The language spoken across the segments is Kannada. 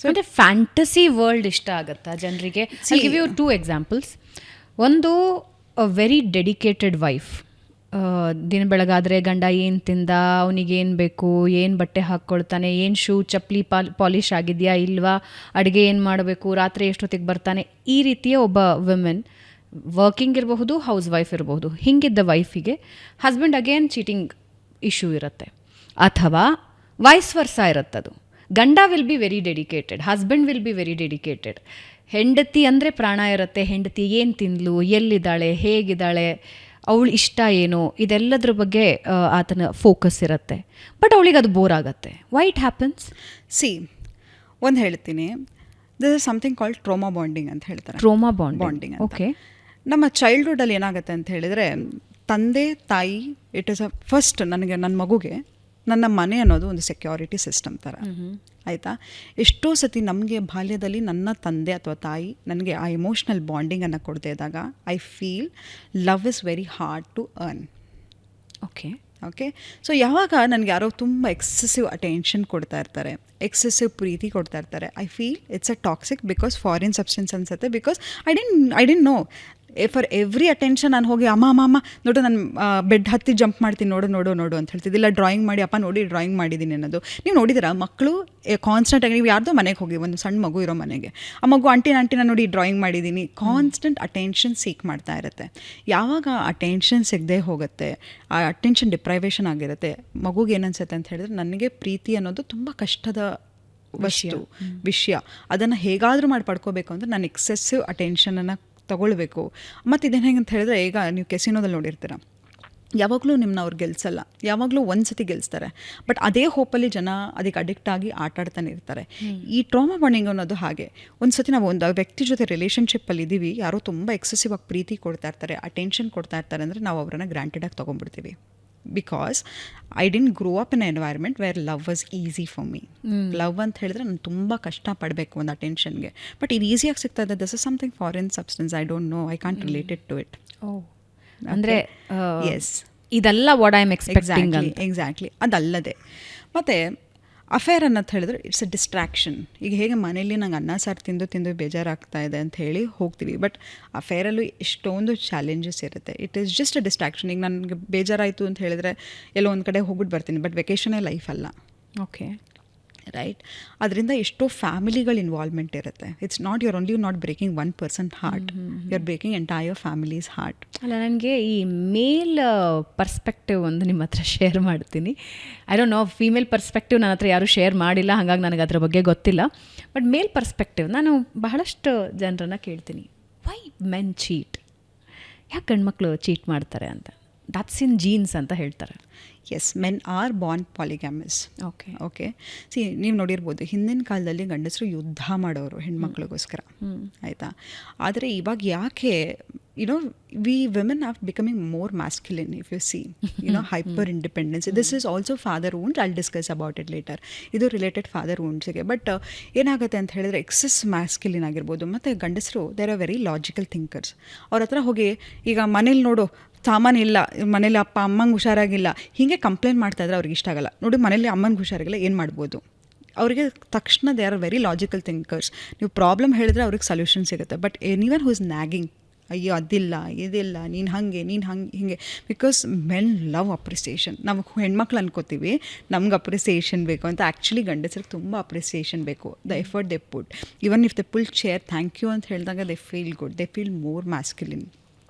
ಅಂದರೆ ಫ್ಯಾಂಟಸಿ ವರ್ಲ್ಡ್ ಇಷ್ಟ ಆಗುತ್ತಾ ಜನರಿಗೆ? I give you 2 examples. ಒಂದು, ವೆರಿ ಡೆಡಿಕೇಟೆಡ್ ವೈಫ್. ದಿನ ಬೆಳಗಾದರೆ ಗಂಡ ಏನು ತಿಂದ, ಅವನಿಗೇನು ಬೇಕು, ಏನು ಬಟ್ಟೆ ಹಾಕ್ಕೊಳ್ತಾನೆ, ಏನು ಶೂ ಚಪ್ಪಲಿ ಪಾಲಿಷ್ ಆಗಿದೆಯಾ ಇಲ್ವಾ, ಅಡುಗೆ ಏನು ಮಾಡಬೇಕು, ರಾತ್ರಿ ಎಷ್ಟೊತ್ತಿಗೆ ಬರ್ತಾನೆ, ಈ ರೀತಿಯ ಒಬ್ಬ ವಿಮೆನ್ ವರ್ಕಿಂಗ್ ಇರಬಹುದು, ಹೌಸ್ ವೈಫ್ ಇರಬಹುದು. ಹಿಂಗಿದ್ದ ವೈಫಿಗೆ ಹಸ್ಬೆಂಡ್ ಅಗೇನ್ ಚೀಟಿಂಗ್ ಇಶ್ಯೂ ಇರುತ್ತೆ. ಅಥವಾ ವೈಸ್ ವರ್ಸಾ ಇರುತ್ತದು. ಗಂಡ will be very dedicated, husband will be very dedicated. ಹೆಂಡತಿ ಅಂದರೆ ಪ್ರಾಣ ಇರುತ್ತೆ. ಹೆಂಡತಿ ಏನು ತಿಂದಳು, ಎಲ್ಲಿದ್ದಾಳೆ, ಹೇಗಿದ್ದಾಳೆ, ಅವಳು ಇಷ್ಟ ಏನು, ಇದೆಲ್ಲದ್ರ ಬಗ್ಗೆ ಆತನ ಫೋಕಸ್ ಇರುತ್ತೆ. ಬಟ್ ಅವಳಿಗೆ ಅದು ಬೋರ್ ಆಗುತ್ತೆ. Why it happens? ಒಂದು ಹೇಳ್ತೀನಿ, this is something called trauma bonding ಅಂತ ಹೇಳ್ತಾರೆ. Trauma bonding. ಓಕೆ. ನಮ್ಮ ಚೈಲ್ಡ್ಹುಡ್ಡಲ್ಲಿ ಏನಾಗುತ್ತೆ ಅಂತ ಹೇಳಿದರೆ, ತಂದೆ ತಾಯಿ ಇಟ್ ಇಸ್ ಫಸ್ಟ್ ನನ್ನ ಮಗುಗೆ ನನ್ನ ಮನೆ ಅನ್ನೋದು ಒಂದು ಸೆಕ್ಯೂರಿಟಿ ಸಿಸ್ಟಮ್ ಥರ. ಆಯಿತಾ? ಎಷ್ಟೋ ಸತಿ ನಮಗೆ ಬಾಲ್ಯದಲ್ಲಿ ನನ್ನ ತಂದೆ ಅಥವಾ ತಾಯಿ ನನಗೆ ಆ ಎಮೋಷ್ನಲ್ ಬಾಂಡಿಂಗನ್ನು ಕೊಡದೇ ಇದ್ದಾಗ I feel love is very hard to earn. Okay. So ಯಾವಾಗ ನನಗೆ ಯಾರೋ ತುಂಬ ಎಕ್ಸೆಸಿವ್ ಅಟೆನ್ಷನ್ ಕೊಡ್ತಾ ಇರ್ತಾರೆ, ಎಕ್ಸೆಸಿವ್ ಪ್ರೀತಿ ಕೊಡ್ತಾ ಇರ್ತಾರೆ, I feel it's a toxic because foreign substance ಅನ್ಸುತ್ತೆ. Because I didn't know for every attention ನಾನು ಹೋಗಿ ಅಮ್ಮ ನೋಡು ನಾನು ಬೆಡ್ ಹತ್ತಿ ಜಂಪ್ ಮಾಡ್ತೀನಿ, ನೋಡು ಅಂತ ಹೇಳ್ತಿದ್ದಿಲ್ಲ. ಡ್ರಾಯಿಂಗ್ ಮಾಡಿ, ಅಪ್ಪ ನೋಡಿ ಡ್ರಾಯಿಂಗ್ ಮಾಡಿದ್ದೀನಿ ಅನ್ನೋದು. ನೀವು ನೋಡಿದಿರಾ ಮಕ್ಕಳು ಕಾನ್ಸ್ಟೆಂಟಾಗಿ, ನೀವು ಯಾರ್ದೋ ಮನೆಗೆ ಹೋಗಿ, ಒಂದು ಸಣ್ಣ ಮಗು ಇರೋ ಮನೆಗೆ, ಆ ಮಗು ಆಂಟಿನ ನೋಡಿ ಡ್ರಾಯಿಂಗ್ ಮಾಡಿದ್ದೀನಿ, ಕಾನ್ಸ್ಟೆಂಟ್ ಅಟೆನ್ಷನ್ ಸೀಕ್ ಮಾಡ್ತಾ ಇರುತ್ತೆ. ಯಾವಾಗ ಅಟೆನ್ಷನ್ ಸಿಗದೆ ಹೋಗುತ್ತೆ, ಆ ಅಟೆನ್ಷನ್ ಡಿಪ್ರೈವೇಷನ್ ಆಗಿರುತ್ತೆ, ಮಗುಗೆ ಏನನ್ಸುತ್ತೆ ಅಂತ ಹೇಳಿದ್ರೆ ನನಗೆ ಪ್ರೀತಿ ಅನ್ನೋದು ತುಂಬ ಕಷ್ಟದ ವಿಷಯ. ಅದನ್ನು ಹೇಗಾದರೂ ಮಾಡಿ ಪಡ್ಕೋಬೇಕು ಅಂದರೆ ನಾನು ಎಕ್ಸೆಸಿವ್ ಅಟೆನ್ಷನನ್ನು ತಗೊಳ್ಬೇಕು. ಮತ್ತು ಇದೇನು ಹೆಂಗೆ ಅಂತ ಹೇಳಿದ್ರೆ, ಈಗ ನೀವು ಕೆಸಿನೋದಲ್ಲಿ ನೋಡಿರ್ತೀರ, ಯಾವಾಗಲೂ ನಿಮ್ಮನ್ನ ಅವ್ರು ಗೆಲ್ಸಲ್ಲ, ಯಾವಾಗಲೂ ಒಂದು ಸತಿ ಗೆಲ್ಲಿಸ್ತಾರೆ. ಬಟ್ ಅದೇ ಹೋಪಲ್ಲಿ ಜನ ಅದಕ್ಕೆ ಅಡಿಕ್ಟ್ ಆಗಿ ಆಟಾಡ್ತಾನೆ ಇರ್ತಾರೆ. ಈ ಟ್ರಾಮಾ ಬಾಂಡಿಂಗ್ ಅನ್ನೋದು ಹಾಗೆ. ಒಂದು ಸತಿ ನಾವು ಒಂದು ವ್ಯಕ್ತಿ ಜೊತೆ ರಿಲೇಷನ್ಶಿಪ್ಪಲ್ಲಿ ಇದ್ದೀವಿ, ಯಾರೋ ತುಂಬ ಎಕ್ಸೆಸಿವ್ ಆಗಿ ಪ್ರೀತಿ ಕೊಡ್ತಾ ಇರ್ತಾರೆ, ಅಟೆನ್ಷನ್ ಕೊಡ್ತಾ ಇರ್ತಾರೆ ಅಂದರೆ ನಾವು ಅವರನ್ನು ಗ್ರಾಂಟೆಡಾಗಿ ತೊಗೊಂಡ್ಬಿಡ್ತೀವಿ. Because I didn't grow up in environment where love was easy for me. Love ಅಂತ ಹೇಳಿದ್ರೆ ನಾನು ತುಂಬ ಕಷ್ಟಪಡಬೇಕು ಒಂದು ಅಟೆನ್ಷನ್ಗೆ. ಬಟ್ ಇದು ಈಸಿಯಾಗಿ ಸಿಗ್ತಾ ಇದೆ. This is something foreign substance, I don't know, I can't related to it. ಅಂದರೆ ಎಸ್, ಇದೆಲ್ಲ what I am expecting. Exactly. ಅದಲ್ಲದೆ ಮತ್ತು ಅಫೇರ್ ಅನ್ನೋದು ಹೇಳಿದ್ರೆ ಇಟ್ಸ್ ಅ ಡಿಸ್ಟ್ರಾಕ್ಷನ್. ಈಗ ಹೇಗೆ ಮನೇಲಿ ನಂಗೆ ಅನ್ನ ಸಾರು ತಿಂದು ಬೇಜಾರಾಗ್ತಾ ಇದೆ ಅಂತ ಹೇಳಿ ಹೋಗ್ತೀವಿ, ಬಟ್ ಅಫೇರಲ್ಲೂ ಎಷ್ಟೊಂದು ಚಾಲೆಂಜಸ್ ಇರುತ್ತೆ. It is just a distraction. ಈಗ ನನಗೆ ಬೇಜಾರಾಯಿತು ಅಂತ ಹೇಳಿದ್ರೆ ಎಲ್ಲೋ ಒಂದು ಕಡೆ ಹೋಗ್ಬಿಟ್ಟು ಬರ್ತೀನಿ, ಬಟ್ ವೆಕೇಷನೇ ಲೈಫ್ ಅಲ್ಲ. Okay, right? ಅದರಿಂದ ಎಷ್ಟೋ ಫ್ಯಾಮಿಲಿಗಳ ಇನ್ವಾಲ್ವ್ಮೆಂಟ್ ಇರುತ್ತೆ. It's not your only not breaking one person heart, you are breaking entire families heart. ಅಲ್ಲ, ನನಗೆ ಈ ಮೇಲ್ ಪರ್ಸ್ಪೆಕ್ಟಿವ್ ಒಂದು ನಿಮ್ಮ ಹತ್ರ ಶೇರ್ ಮಾಡ್ತೀನಿ. I don't no, female perspective ನನ್ನ ಹತ್ರ ಯಾರೂ ಶೇರ್ ಮಾಡಿಲ್ಲ, ಹಾಗಾಗಿ ನನಗೆ ಅದ್ರ ಬಗ್ಗೆ ಗೊತ್ತಿಲ್ಲ. ಬಟ್ ಮೇಲ್ ಪರ್ಸ್ಪೆಕ್ಟಿವ್ ನಾನು ಬಹಳಷ್ಟು ಜನರನ್ನು ಕೇಳ್ತೀನಿ, ವೈ ಮೆನ್ ಚೀಟ್, ಯಾಕೆ ಗಂಡ್ಮಕ್ಳು ಚೀಟ್ ಮಾಡ್ತಾರೆ ಅಂತ. ದಟ್ಸ್ ಇನ್ ಜೀನ್ಸ್ ಅಂತ ಹೇಳ್ತಾರೆ. Yes, men are born polygamous. Okay. ನೀವು ನೋಡಿರ್ಬೋದು, ಹಿಂದಿನ ಕಾಲದಲ್ಲಿ ಗಂಡಸರು ಯುದ್ಧ ಮಾಡೋರು ಹೆಣ್ಮಕ್ಳಿಗೋಸ್ಕರ, ಆಯಿತಾ? ಆದರೆ ಇವಾಗ ಯಾಕೆ we women are becoming more masculine, if you see, hyper independence. This is also father wound, I'll discuss about it later. ಇದು ರಿಲೇಟೆಡ್ ಫಾದರ್ ವೂಂಡ್ಸ್ಗೆ. ಬಟ್ ಏನಾಗುತ್ತೆ ಅಂತ ಹೇಳಿದ್ರೆ, ಎಕ್ಸೆಸ್ ಮ್ಯಾಸ್ಕ್ಯುಲಿನ್ ಆಗಿರ್ಬೋದು. ಮತ್ತು ಗಂಡಸರು there are very logical thinkers. ಅವ್ರ ಹತ್ರ ಹೋಗಿ, ಈಗ ಮನೇಲಿ ನೋಡು ಸಾಮಾನು ಇಲ್ಲ, ಮನೇಲಿ ಅಮ್ಮಂಗೆ ಹುಷಾರಾಗಿಲ್ಲ, ಹೀಗೆ ಕಂಪ್ಲೇಂಟ್ ಮಾಡ್ತಾಯಿದ್ರೆ ಅವ್ರಿಗೆ ಇಷ್ಟ ಆಗಲ್ಲ. ನೋಡಿ, ಮನೇಲಿ ಅಮ್ಮಂಗೆ ಹುಷಾರಾಗಿಲ್ಲ, ಏನು ಮಾಡ್ಬೋದು? ಅವರಿಗೆ ತಕ್ಷಣ they are very logical thinkers. ನೀವು ಪ್ರಾಬ್ಲಮ್ ಹೇಳಿದ್ರೆ ಅವ್ರಿಗೆ ಸೊಲ್ಯೂಷನ್ ಸಿಗುತ್ತೆ. ಬಟ್ ಎನಿವನ್ ಹೂ ಇಸ್ ನ್ಯಾಗಿಂಗ್, ಅಯ್ಯೋ ಅದಿಲ್ಲ ಇದಿಲ್ಲ, ನೀನು ಹಿಂಗೆ, ಬಿಕಾಸ್ ಮೆನ್ ಲವ್ ಅಪ್ರಿಸಿಯೇಷನ್. ನಾವು ಹೆಣ್ಮಕ್ಳು ಅನ್ಕೋತೀವಿ ನಮ್ಗೆ ಅಪ್ರಿಸಿಯೇಷನ್ ಬೇಕು ಅಂತ. ಆ್ಯಕ್ಚುಲಿ ಗಂಡಸರಿಗೆ ತುಂಬ ಅಪ್ರಿಸಿಯೇಷನ್ ಬೇಕು. The effort they put, even if they pull chair thank you ಅಂತ ಹೇಳಿದಾಗ they feel good, they feel more masculine.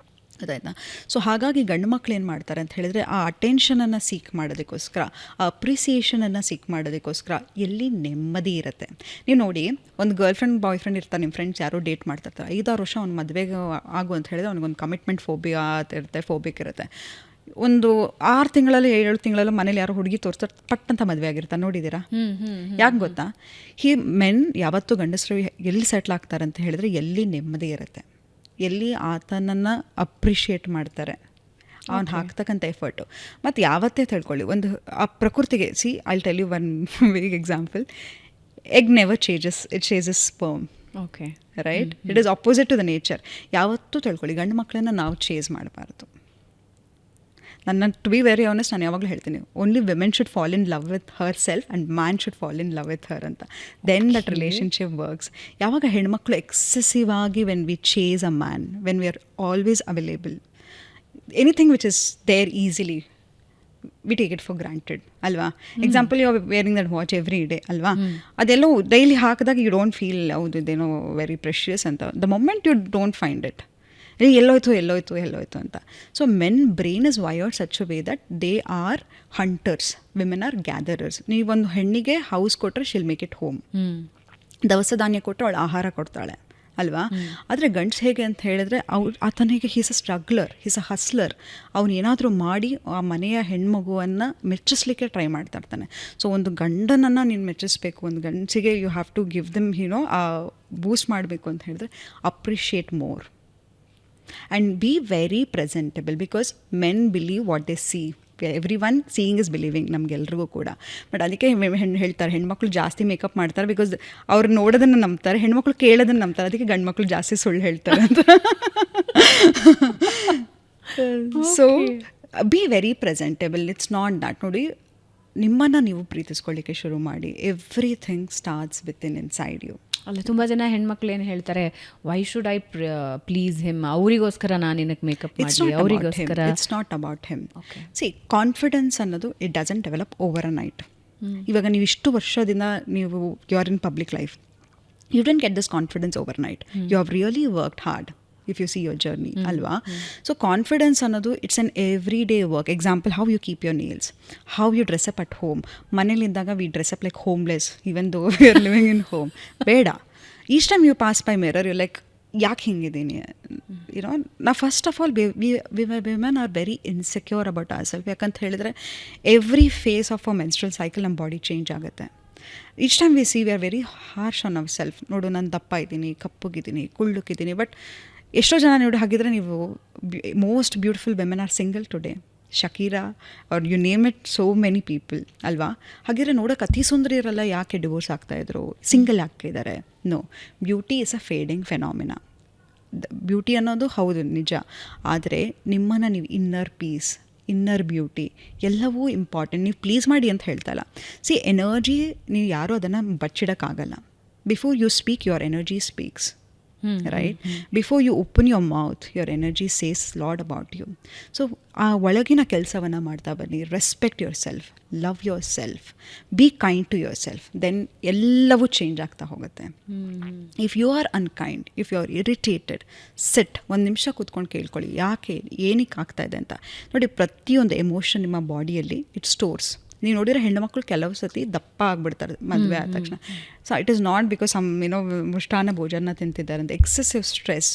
ಅದಾಯ್ತಾ? ಸೊ ಹಾಗಾಗಿ ಗಂಡು ಮಕ್ಳು ಏನು ಮಾಡ್ತಾರೆ ಅಂತ ಹೇಳಿದ್ರೆ, ಆ ಅಟೆನ್ಷನನ್ನು ಸೀಕ್ ಮಾಡೋದಕ್ಕೋಸ್ಕರ, ಆ ಅಪ್ರಿಸಿಯೇಷನನ್ನು ಸೀಕ್ ಮಾಡೋದಕ್ಕೋಸ್ಕರ ಎಲ್ಲಿ ನೆಮ್ಮದಿ ಇರುತ್ತೆ. ನೀವು ನೋಡಿ, ಒಂದು ಗರ್ಲ್ ಫ್ರೆಂಡ್ ಬಾಯ್ ಫ್ರೆಂಡ್ ಇರ್ತಾರೆ, ನಿಮ್ಮ ಫ್ರೆಂಡ್ಸ್ ಯಾರೋ ಡೇಟ್ ಮಾಡ್ತಿರ್ತಾರೆ, 5-6 ವರ್ಷ ಅವ್ನು ಮದುವೆಗೆ ಆಗು ಅಂತ ಹೇಳಿದ್ರೆ ಅವ್ನಿಗೊಂದು ಕಮಿಟ್ಮೆಂಟ್ ಫೋಬಿಕ್ ಇರುತ್ತೆ. ಒಂದು 6 ತಿಂಗಳಲ್ಲಿ 7 ತಿಂಗಳಲ್ಲೂ ಮನೇಲಿ ಯಾರೋ ಹುಡುಗಿ ತೋರಿಸ್ತಾರೆ, ಪಟ್ಟಂತ ಮದುವೆ ಆಗಿರ್ತಾರೆ. ನೋಡಿದ್ದೀರಾ? ಯಾಕೆ ಗೊತ್ತಾ? ಮೆನ್ ಯಾವತ್ತೂ ಗಂಡಸರು ಎಲ್ಲಿ ಸೆಟ್ಲ್ ಆಗ್ತಾರೆ ಅಂತ ಹೇಳಿದ್ರೆ ಎಲ್ಲಿ ನೆಮ್ಮದಿ ಇರುತ್ತೆ, ಎಲ್ಲಿ ಆತನನ್ನು ಅಪ್ರಿಷಿಯೇಟ್ ಮಾಡ್ತಾರೆ, ಅವ್ನು ಹಾಕ್ತಕ್ಕಂಥ ಎಫರ್ಟು. ಮತ್ತು ಯಾವತ್ತೇ ತಿಳ್ಕೊಳ್ಳಿ, ಒಂದು ಆ ಪ್ರಕೃತಿಗೆ, see I'll tell you one big example, egg never changes, it changes sperm. Okay, right? It is opposite to the nature. ಯಾವತ್ತೂ ತಿಳ್ಕೊಳ್ಳಿ, ಗಂಡು ಮಕ್ಕಳನ್ನು ನಾವು ಚೇಸ್ ಮಾಡಬಾರ್ದು. ಟು ಬಿ ವೆರಿ ಆನೆಸ್ಟ್ ನಾನು ಯಾವಾಗಲೂ ಹೇಳ್ತೀನಿ, only women should fall in love with herself and man should fall in love with her ಅಂತ. Then that relationship works. ಯಾವಾಗ ಹೆಣ್ಮಕ್ಳು ಎಕ್ಸೆಸಿವ್ ಆಗಿ when we chase a man, when we are always available, anything which is there easily we take it for granted ಅಲ್ವಾ. Example you are wearing that watch every day ಅಲ್ವಾ, ಅದೆಲ್ಲೋ ಡೈಲಿ ಹಾಕಿದಾಗ ಯು ಡೋಂಟ್ ಫೀಲ್ ಹೌದು ಇದೇನೋ ವೆರಿ ಪ್ರೆಷಿಯಸ್ ಅಂತ. The moment you don't find it, ಎಲ್ಲೋಯ್ತು ಅಂತ. So men brain is wired such a way that they are hunters, women are gatherers. ನೀವೊಂದು ಹೆಣ್ಣಿಗೆ ಹೌಸ್ ಕೊಟ್ಟರೆ ಶಿಲ್ ಮೇಕ್ ಇಟ್ ಹೋಮ್, ದವಸ ಧಾನ್ಯ ಕೊಟ್ಟರೆ ಅವಳು ಆಹಾರ ಕೊಡ್ತಾಳೆ ಅಲ್ವಾ. ಆದರೆ ಗಂಡ್ಸ್ ಹೇಗೆ ಅಂತ ಹೇಳಿದ್ರೆ ಆತನಿಗೆ ಹೀಸ್ ಅ ಸ್ಟ್ರಗ್ಲರ್, ಹೀಸ್ ಅ ಹಸ್ಲರ್. ಅವನು ಏನಾದರೂ ಮಾಡಿ ಆ ಮನೆಯ ಹೆಣ್ಮಗುವನ್ನು ಮೆಚ್ಚಿಸ್ಲಿಕ್ಕೆ ಟ್ರೈ ಮಾಡ್ತಾ ಇರ್ತಾನೆ. ಸೊ ಒಂದು ಗಂಡನನ್ನು ನೀನು ಮೆಚ್ಚಿಸ್ಬೇಕು, ಒಂದು ಗಂಡಸಿಗೆ you have to give them boost ಮಾಡಬೇಕು ಅಂತ ಹೇಳಿದ್ರೆ appreciate more and be very presentable, because men believe what they see. Every one seeing is believing, ನಮಗೆಲ್ರಿಗೂ ಕೂಡ. ಬಟ್ ಅದಕ್ಕೆ ಹೇಳ್ತಾರೆ ಹೆಣ್ಮಕ್ಳು ಜಾಸ್ತಿ ಮೇಕಪ್ ಮಾಡ್ತಾರೆ, ಬಿಕಾಸ್ ಅವ್ರು ನೋಡೋದನ್ನು ನಂಬ್ತಾರೆ, ಹೆಣ್ಮಕ್ಳು ಕೇಳೋದನ್ನು ನಂಬ್ತಾರೆ. ಅದಕ್ಕೆ ಗಂಡು ಮಕ್ಳು ಜಾಸ್ತಿ ಸುಳ್ಳು ಹೇಳ್ತಾರೆ ಅಂತ. So be very presentable. It's not that. ನೋಡಿ, ನಿಮ್ಮನ್ನು ನೀವು ಪ್ರೀತಿಸ್ಕೊಳ್ಳಿಕ್ಕೆ ಶುರು ಮಾಡಿ. Everything starts with inside you. ಅಲ್ಲ, ತುಂಬ ಜನ ಹೆಣ್ಮಕ್ಳು ಏನು ಹೇಳ್ತಾರೆ, why should I please him, ಅವರಿಗೋಸ್ಕರ ನಾನು ಏನಕ್ಕೆ ಮೇಕಪ್ ಮಾಡಿ, ಅವರಿಗೋಸ್ಕರ. It's not about him. See, confidence ಅನ್ನೋದು it doesn't develop over a night. ಇವಾಗ ನೀವು ಇಷ್ಟು ವರ್ಷದಿಂದ ನೀವು you are in public life, you don't get this confidence overnight. You have really worked hard if you see your journey ಅಲ್ವಾ. ಸೊ ಕಾನ್ಫಿಡೆನ್ಸ್ ಅನ್ನೋದು it's an every day work. Example, how you keep your nails, how you dress up at home. ಮನೇಲಿದ್ದಾಗ we dress up like homeless even though we are living in home. ಬೇಡ, each time you pass by mirror you like ಯಾಕೆ ಹಿಂಗಿದ್ದೀನಿ, ಯುನೋ. ನಾ first of all women are very insecure about ourself. ಯಾಕಂತ ಹೇಳಿದ್ರೆ every face of a menstrual cycle ನಮ್ಮ ಬಾಡಿ ಚೇಂಜ್ ಆಗುತ್ತೆ. Each time we C we are very harsh on our self. ನೋಡು, ನಾನು ದಪ್ಪ ಇದ್ದೀನಿ, ಕಪ್ಪಗಿದ್ದೀನಿ, ಕುಳ್ಳುಕ್ಕಿದ್ದೀನಿ. ಬಟ್ ಎಷ್ಟೋ ಜನ ನೋಡಿ ಹಾಗಿದ್ರೆ ನೀವು most beautiful women are single today. Shakira are you name it, so many people ಅಲ್ವಾ. ಹಾಗಿದ್ರೆ ನೋಡೋಕೆ ಅತಿ ಸುಂದರಿ ಇರಲ್ಲ, ಯಾಕೆ ಡಿವೋರ್ಸ್ ಆಗ್ತಾಯಿದ್ರು, ಸಿಂಗಲ್ ಆಗ್ತಿದ್ದಾರೆ? No, beauty is a fading phenomena. Beauty ಅನ್ನೋದು ಹೌದು ನಿಜ, ಆದರೆ ನಿಮ್ಮನ್ನು ನೀವು ಇನ್ನರ್ ಪೀಸ್, ಇನ್ನರ್ ಬ್ಯೂಟಿ ಎಲ್ಲವೂ ಇಂಪಾರ್ಟೆಂಟ್. ನೀವು ಪ್ಲೀಸ್ ಮಾಡಿ ಅಂತ ಹೇಳ್ತಾ ಇಲ್ಲ. ಸಿ, ಎನರ್ಜಿ ನೀವು ಯಾರೂ ಅದನ್ನು ಬಚ್ಚಿಡೋಕ್ಕಾಗಲ್ಲ. Before you speak, your energy speaks. Right? Before you open your mouth, your energy says a lot about you. So ಆ ಒಳಗಿನ ಕೆಲಸವನ್ನು ಮಾಡ್ತಾ ಬನ್ನಿ. Respect yourself, love yourself, be kind to yourself. Then ಎಲ್ಲವೂ ಚೇಂಜ್ ಆಗ್ತಾ ಹೋಗುತ್ತೆ. If you are unkind, if you are irritated, sit, ಒಂದು ನಿಮಿಷ ಕೂತ್ಕೊಂಡು ಕೇಳ್ಕೊಳ್ಳಿ, ಯಾಕೆ, ಏನಕ್ಕೆ ಆಗ್ತಾ ಇದೆ ಅಂತ. ನೋಡಿ, ಪ್ರತಿಯೊಂದು ಎಮೋಷನ್ ನಿಮ್ಮ ಬಾಡಿಯಲ್ಲಿ ಇಟ್ ಸ್ಟೋರ್ಸ್. ನೀವು ನೋಡಿದ್ರೆ ಹೆಣ್ಣುಮಕ್ಳು ಕೆಲವು ಸತಿ ದಪ್ಪ ಆಗಿಬಿಡ್ತಾರೆ ಮದುವೆ ಆದ ತಕ್ಷಣ. So it is not because ಮೃಷ್ಟಾನ್ನ ಭೋಜನ ತಿಂತಿದ್ದಾರೆ ಅಂತ. Excessive stress.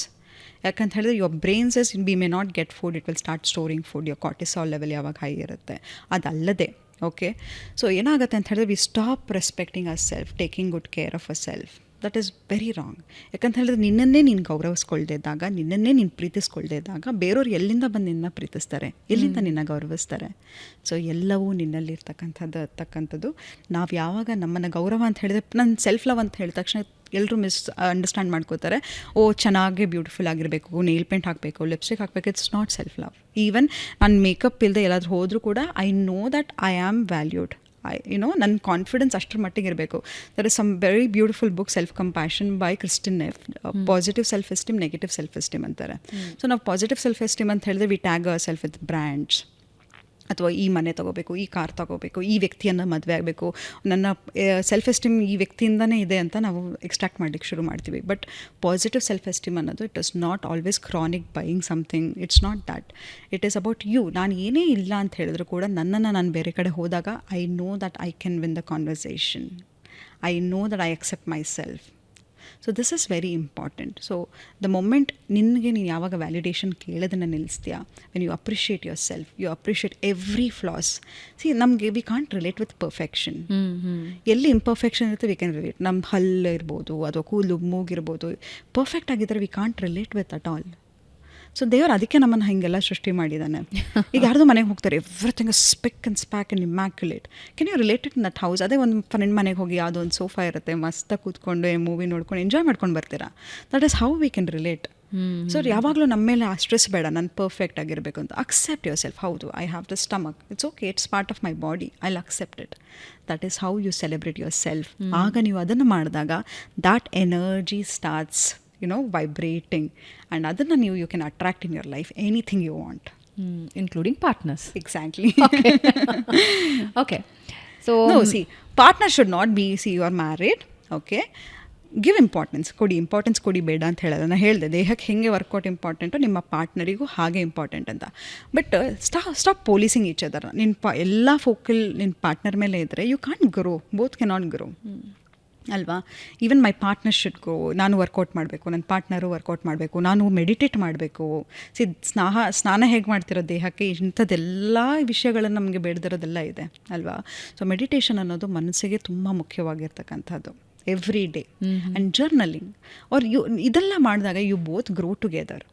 ಯಾಕಂತ ಹೇಳಿದ್ರೆ your brains is we may not get food, it will start storing food. Your cortisol level ಯಾವಾಗ ಹೈ ಇರುತ್ತೆ. ಅದಲ್ಲದೆ ಓಕೆ, ಸೊ ಏನಾಗುತ್ತೆ ಅಂತ ಹೇಳಿದ್ರೆ we stop respecting ourself, taking good care of ourself. That is very wrong. ಯಾಕಂತ ಹೇಳಿದ್ರೆ ನಿನ್ನನ್ನೇ ನೀನು ಗೌರವಿಸ್ಕೊಳ್ದೇ ಇದ್ದಾಗ, ನಿನ್ನನ್ನೇ ನೀನು ಪ್ರೀತಿಸ್ಕೊಳ್ದೇ ಇದ್ದಾಗ ಬೇರೆಯವ್ರು ಎಲ್ಲಿಂದ ಬಂದು ನಿನ್ನ ಪ್ರೀತಿಸ್ತಾರೆ, ಎಲ್ಲಿಂದ ನಿನ್ನ ಗೌರವಿಸ್ತಾರೆ? ಸೊ ಎಲ್ಲವೂ ನಿನ್ನಲ್ಲಿರ್ತಕ್ಕಂಥದ್ದು. ನಾವು ಯಾವಾಗ ನಮ್ಮನ್ನು ಗೌರವ ಅಂತ ಹೇಳಿದ್ರೆ, ನನ್ನ ಸೆಲ್ಫ್ ಲವ್ ಅಂತ ಹೇಳಿದ ತಕ್ಷಣ ಎಲ್ಲರೂ ಅಂಡರ್ಸ್ಟ್ಯಾಂಡ್ ಮಾಡ್ಕೋತಾರೆ, ಓ ಚೆನ್ನಾಗಿ ಬ್ಯೂಟಿಫುಲ್ ಆಗಿರಬೇಕು, ನೇಲ್ ಪೇಂಟ್ ಹಾಕಬೇಕು, ಲಿಪ್ಸ್ಟಿಕ್ ಹಾಕಬೇಕು. It's not self love. Even ನಾನು ಮೇಕಪ್ ಇಲ್ಲದೆ ಎಲ್ಲಾದರೂ ಹೋದರೂ ಕೂಡ I know that I am valued. ನನ್ನ ಕಾನ್ಫಿಡೆನ್ಸ್ ಅಷ್ಟರ ಮಟ್ಟಿಗೆ ಇರಬೇಕು. There is some very beautiful book, self compassion by Kristin Neff. Positive self esteem, negative self esteem ಅಂತಾರೆ. ಸೊ ನಾವು ಪಾಸಿಟಿವ್ ಸೆಲ್ಫ್ ಎಸ್ಟೀಮ್ ಅಂತ ಹೇಳಿದ್ರೆ we tag ourself with brands, ಅಥವಾ ಈ ಮನೆ ತೊಗೋಬೇಕು, ಈ ಕಾರ್ ತೊಗೋಬೇಕು, ಈ ವ್ಯಕ್ತಿಯನ್ನು ಮದುವೆ ಆಗಬೇಕು, ನನ್ನ ಸೆಲ್ಫ್ ಎಸ್ಟೀಮ್ ಈ ವ್ಯಕ್ತಿಯಿಂದನೇ ಇದೆ ಅಂತ ನಾವು ಎಕ್ಸ್ಟ್ರಾಕ್ಟ್ ಮಾಡಲಿಕ್ಕೆ ಶುರು ಮಾಡ್ತೀವಿ. ಬಟ್ ಪಾಸಿಟಿವ್ ಸೆಲ್ಫ್ ಎಸ್ಟೀಮ್ ಅನ್ನೋದು it is not always chronic buying something. It's not that. It is about you. ನಾನು ಏನೇ ಇಲ್ಲ ಅಂತ ಹೇಳಿದ್ರು ಕೂಡ ನನ್ನನ್ನು ನಾನು ಬೇರೆ ಕಡೆ ಹೋದಾಗ I know that I can win the conversation. I know that I accept myself. So this is very important. So the moment ನಿನಗೆ ನೀನು ಯಾವಾಗ ವ್ಯಾಲಿಡೇಷನ್ ಕೇಳೋದನ್ನು ನಿಲ್ಲಿಸ್ತೀಯಾ, when you appreciate yourself, you appreciate every flaws. See, ನಮಗೆ we can't relate with perfection. ಎಲ್ಲಿ ಇಂಪರ್ಫೆಕ್ಷನ್ ಇರುತ್ತೆ ವಿ ಕ್ಯಾನ್ ರಿಲೇಟ್. ನಮ್ಮ ಹಲ್ಲು ಇರ್ಬೋದು ಅಥವಾ ಕೂದಲು ಮೂಗಿರ್ಬೋದು, ಪರ್ಫೆಕ್ಟ್ ಆಗಿದ್ದರೆ we can't relate with at all. So ದೇವರು ಅದಕ್ಕೆ ನಮ್ಮನ್ನು ಹಾಗೆಲ್ಲ ಸೃಷ್ಟಿ ಮಾಡಿದ್ದಾನೆ. ಈಗ ಯಾರ್ದು ಮನೆಗೆ ಹೋಗ್ತಾರೆ, everything is speck and span and immaculate. Can you related in that house? ಅದೇ ಒಂದು ಫ್ರೆಂಡ್ ಮನೆಗೆ ಹೋಗಿ ಯಾವುದೋ ಒಂದು ಸೋಫಾ ಇರುತ್ತೆ, ಮಸ್ತಾಗಿ ಕೂತ್ಕೊಂಡು ಮೂವಿ ನೋಡ್ಕೊಂಡು ಎಂಜಾಯ್ ಮಾಡ್ಕೊಂಡು ಬರ್ತೀರಾ. That is how we can relate. So ಯಾವಾಗಲೂ ನಮ್ಮ ಮೇಲೆ ಆ ಸ್ಟ್ರೆಸ್ ಬೇಡ, ನಾನು ಪರ್ಫೆಕ್ಟ್ ಆಗಿರಬೇಕು ಅಂತ. Accept yourself. ಹೌದು, I have the stomach, it's okay, it's part of my body, I accept it. That is how you celebrate yourself. ಆಗ ನೀವು ಅದನ್ನು ಮಾಡಿದಾಗ that energy starts vibrating, and ಅದನ್ನು you can attract in your life anything you want, including partners. Exactly. Okay, so partner should not be, you are married, okay, give importance ಕೊಡಿ ಬೇಡ ಅಂತ ಹೇಳೋದು. ನಾನು ಹೇಳಿದೆ, ದೇಹಕ್ಕೆ ಹೆಂಗೆ ವರ್ಕೌಟ್ ಇಂಪಾರ್ಟೆಂಟು ನಿಮ್ಮ ಪಾರ್ಟ್ನರಿಗೂ ಹಾಗೆ ಇಂಪಾರ್ಟೆಂಟ್ ಅಂತ. But stop policing each other. ನಿನ್ನ ಎಲ್ಲ ಫೋಕಲ್ ನಿನ್ನ ಪಾರ್ಟ್ನರ್ ಮೇಲೆ ಇದ್ದರೆ you can't grow, both cannot grow ಅಲ್ವಾ. Even my partner should grow. ನಾನು ವರ್ಕೌಟ್ ಮಾಡಬೇಕು, ನನ್ನ ಪಾರ್ಟ್ನರು ವರ್ಕೌಟ್ ಮಾಡಬೇಕು, ನಾನು ಮೆಡಿಟೇಟ್ ಮಾಡಬೇಕು. ಸ್ನಾನ ಹೇಗೆ ಮಾಡ್ತಿರೋ ದೇಹಕ್ಕೆ, ಇಂಥದ್ದೆಲ್ಲ ವಿಷಯಗಳನ್ನು ನಮಗೆ ಬೇಡದಿರೋದೆಲ್ಲ ಇದೆ ಅಲ್ವಾ. ಸೊ ಮೆಡಿಟೇಷನ್ ಅನ್ನೋದು ಮನಸ್ಸಿಗೆ ತುಂಬ ಮುಖ್ಯವಾಗಿರ್ತಕ್ಕಂಥದ್ದು. ಎವ್ರಿ ಡೇ ಆ್ಯಂಡ್ ಜರ್ನಲಿಂಗ್ ಇದೆಲ್ಲ ಮಾಡಿದಾಗ ಯು ಬೋತ್ ಗ್ರೋ ಟುಗೆದರ್.